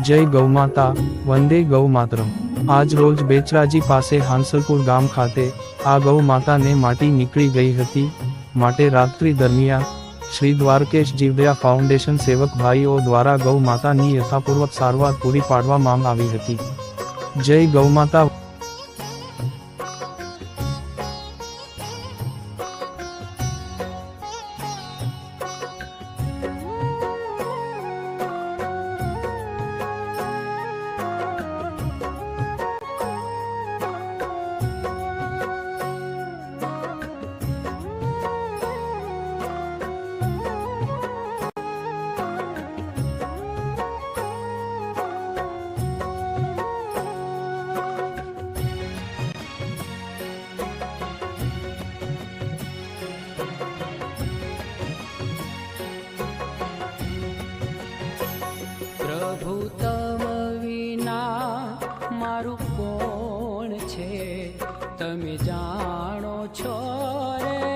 જય ગૌમાતા, વંદે ગૌ માતરમ। આજ રોજ બેચરાજી પાસે હાંસલપુર ગામ ખાતે આ ગૌ માતાને માટી નીકળી ગઈ હતી, માટે રાત્રિ દરમિયાન શ્રી દ્વારકેશ જીવદયા ફાઉન્ડેશન સેવક ભાઈઓ દ્વારા ગૌ માતાની યથાપૂર્વક સારવાર પૂરી પાડવામાં આવી હતી। જય ગૌમાતા। प्रभु तम विना मारू कोण छे, तमे जाणो छो रे।